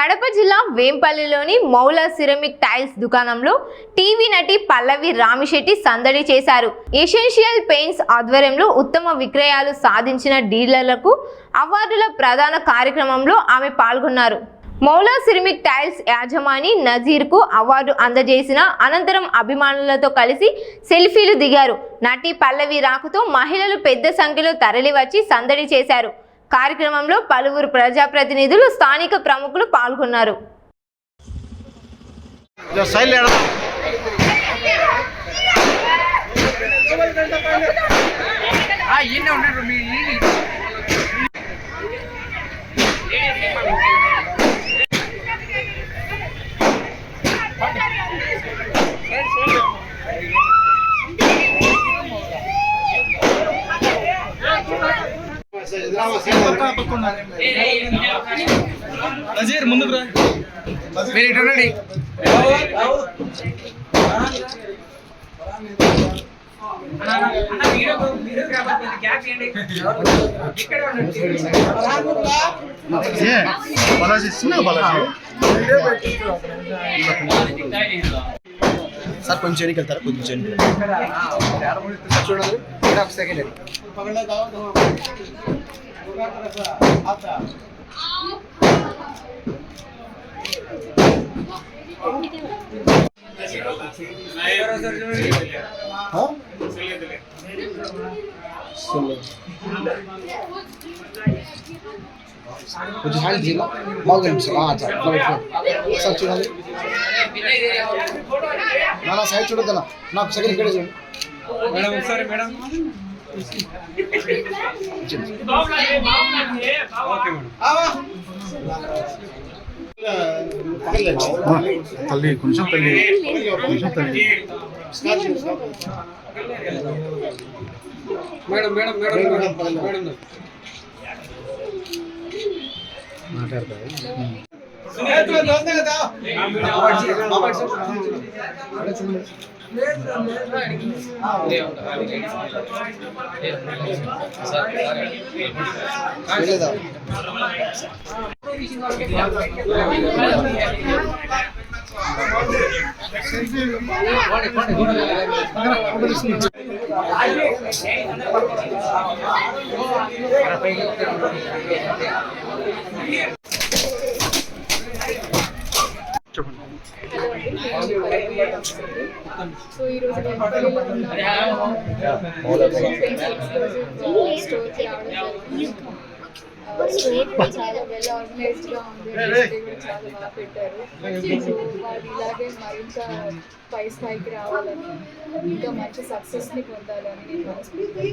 కడప జిల్లా వేంపల్లిలోని Maula ceramic tiles దుకాణంలో TV నటి పల్లవి రామిశెట్టి సందడి చేశారు. ఎసెన్షియల్ పెయింట్స్ ఆధ్వర్యంలో ఉత్తమ విక్రయాలు సాధించిన డీలర్లకు అవార్డుల ప్రధాన కార్యక్రమంలో ఆమె పాల్గొన్నారు. మౌలా సిరమిక్ టైల్స్ యాజమాని నజీర్కు అవార్డు అందజేసిన అనంతరం అభిమానులతో కలిసి సెల్ఫీలు దిగారు. నటి పల్లవి రాకతో మహిళలు పెద్ద సంఖ్యలో తరలివచ్చి సందడి చేశారు. కార్యక్రమంలో పలువురు ప్రజాప్రతినిధులు, స్థానిక ప్రముఖులు పాల్గొన్నారు. నజీర్ ముందుకు రా. మీరు ఇటు రండి. సార్ కొంచెం ఎన్నిక వెళ్తారా? కొంచెం చూడండి. సెకండ్ కొంచెం హ్యాండ్ తీయాలా? బాగా సార్ చూడాలి. నా సైడ్ చూడొద్దా? నాకు సెకండ్ ఇక్కడ చూడండి మేడం. ఒకసారి మేడం తల్లి కొంచెం తల్లి కొంచెం తల్లి మేడం మేడం మేడం మేడం మాట్లాడతారు. సో ఈ రోజు వెంపల్లిలో ఉన్న స్టోర్కి రావడం స్టోర్ కూడా చాలా వెల్ ఆర్గనైజ్డ్గా ఉంది. కూడా చాలా బాగా పెట్టారు. సో వాళ్ళు ఇలాగే మరింత పై స్థాయికి రావాలని, ఇంకా మంచి సక్సెస్ని పొందాలని నేను మనస్ఫూర్తిగా